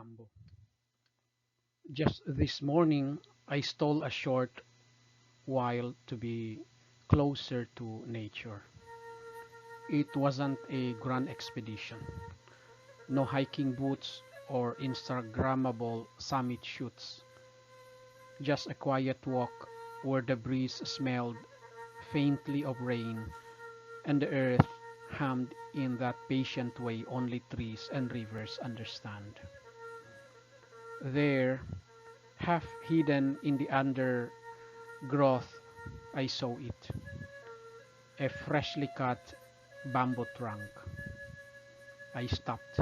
bamboo. Just this morning, I stole a short while to be closer to nature. It wasn't a grand expedition. No hiking boots or Instagrammable summit shoots. Just a quiet walk where the breeze smelled faintly of rain and the earth hummed in that patient way only trees and rivers understand. There, half hidden in the undergrowth, I saw it. A freshly cut bamboo trunk. I stopped.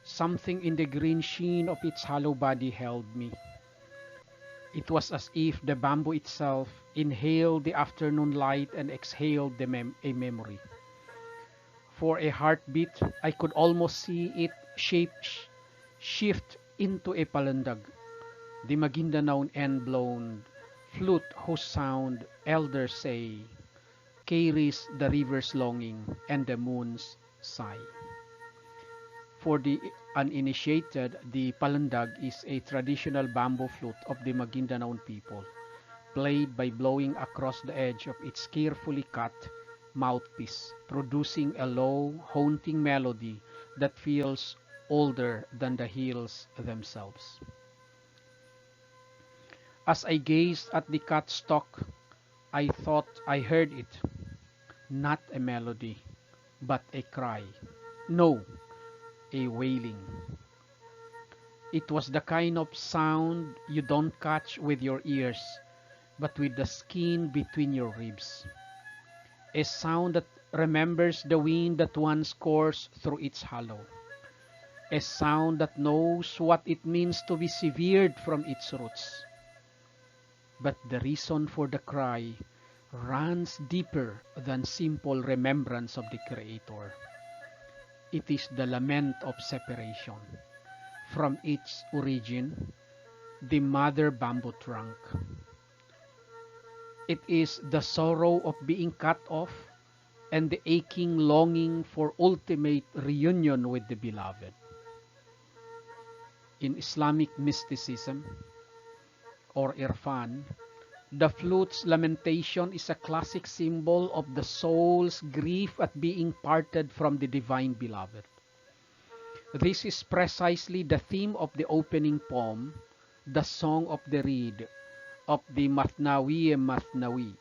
Something in the green sheen of its hollow body held me. It was as if the bamboo itself inhaled the afternoon light and exhaled a memory. For a heartbeat, I could almost see it shift into a palandag, the Maguindanaon end-blown flute whose sound, elders say, carries the river's longing and the moon's sigh. For the uninitiated, the palandag is a traditional bamboo flute of the Maguindanaon people, played by blowing across the edge of its carefully cut mouthpiece, producing a low, haunting melody that feels older than the hills themselves. As I gazed at the cut stalk, I thought I heard it, not a melody, but a cry. No, a wailing. It was the kind of sound you don't catch with your ears, but with the skin between your ribs. A sound that remembers the wind that once coursed through its hollow. A sound that knows what it means to be severed from its roots. But the reason for the cry runs deeper than simple remembrance of the Creator. It is the lament of separation from its origin, the mother bamboo trunk. It is the sorrow of being cut off and the aching longing for ultimate reunion with the beloved. In Islamic mysticism, or Irfan, the flute's lamentation is a classic symbol of the soul's grief at being parted from the divine beloved. This is precisely the theme of the opening poem, the Song of the Reed, of the Ma'nawi,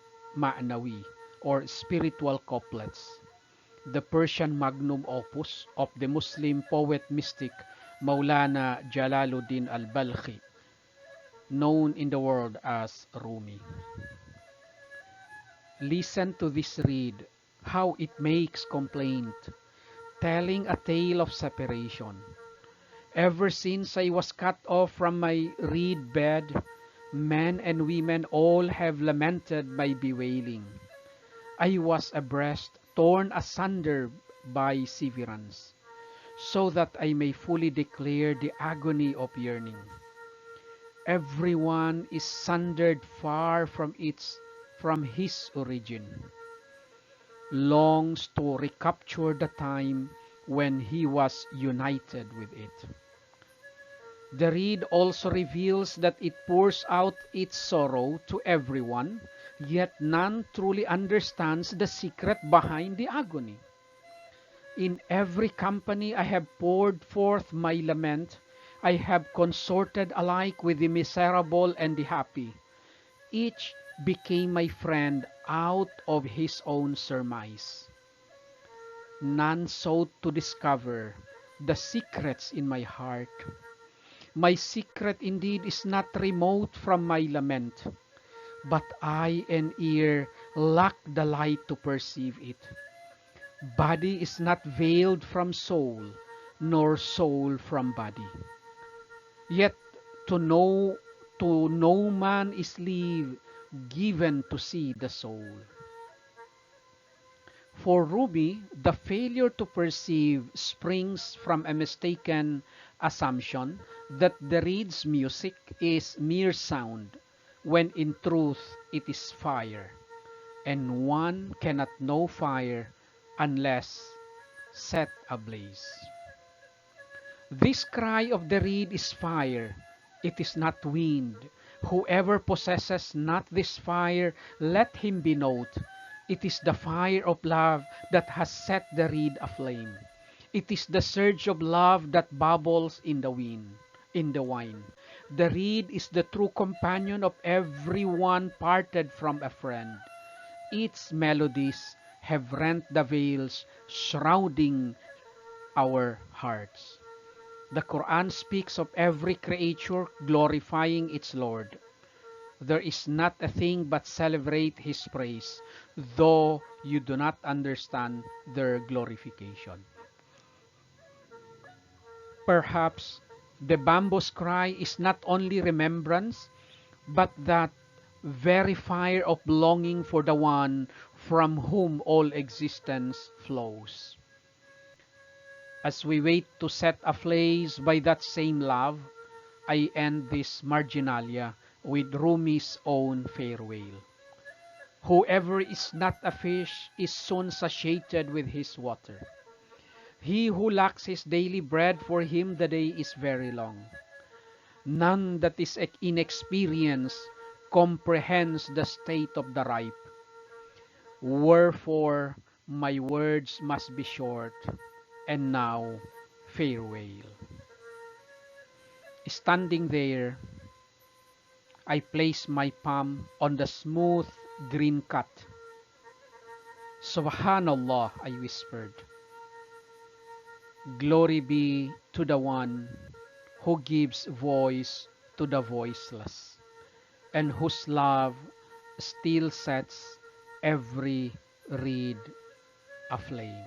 or spiritual couplets, the Persian magnum opus of the Muslim poet-mystic Maulana Jalaluddin al-Balkhi, known in the world as Rumi. Listen to this reed, how it makes complaint, telling a tale of separation. Ever since I was cut off from my reed bed, men and women all have lamented my bewailing. I was a breast torn asunder by severance, so that I may fully declare the agony of yearning. Everyone is sundered far from his origin, longs to recapture the time when he was united with it. The reed also reveals that it pours out its sorrow to everyone, yet none truly understands the secret behind the agony. In every company I have poured forth my lament, I have consorted alike with the miserable and the happy. Each became my friend out of his own surmise. None sought to discover the secrets in my heart. My secret indeed is not remote from my lament, but eye and ear lack the light to perceive it. Body is not veiled from soul, nor soul from body. Yet to no man is leave given to see the soul. For Ruby, the failure to perceive springs from a mistaken assumption that the reed's music is mere sound, when in truth it is fire, and one cannot know fire unless set ablaze. This cry of the reed is fire, it is not wind. Whoever possesses not this fire, let him be note. It is the fire of love that has set the reed aflame. It is the surge of love that bubbles in the wind, in the wine. The reed is the true companion of everyone parted from a friend. Its melodies have rent the veils shrouding our hearts. The Quran speaks of every creature glorifying its Lord. There is not a thing but celebrate His praise, though you do not understand their glorification. Perhaps the bamboo's cry is not only remembrance, but that very fire of longing for the one from whom all existence flows. As we wait to set ablaze by that same love, I end this marginalia with Rumi's own farewell. Whoever is not a fish is soon satiated with his water. He who lacks his daily bread, for him the day is very long. None that is inexperienced comprehends the state of the ripe. Wherefore my words must be short, and now farewell. Standing there, I placed my palm on the smooth green cut. Subhanallah, I whispered. Glory be to the one who gives voice to the voiceless, and whose love still sets every reed aflame.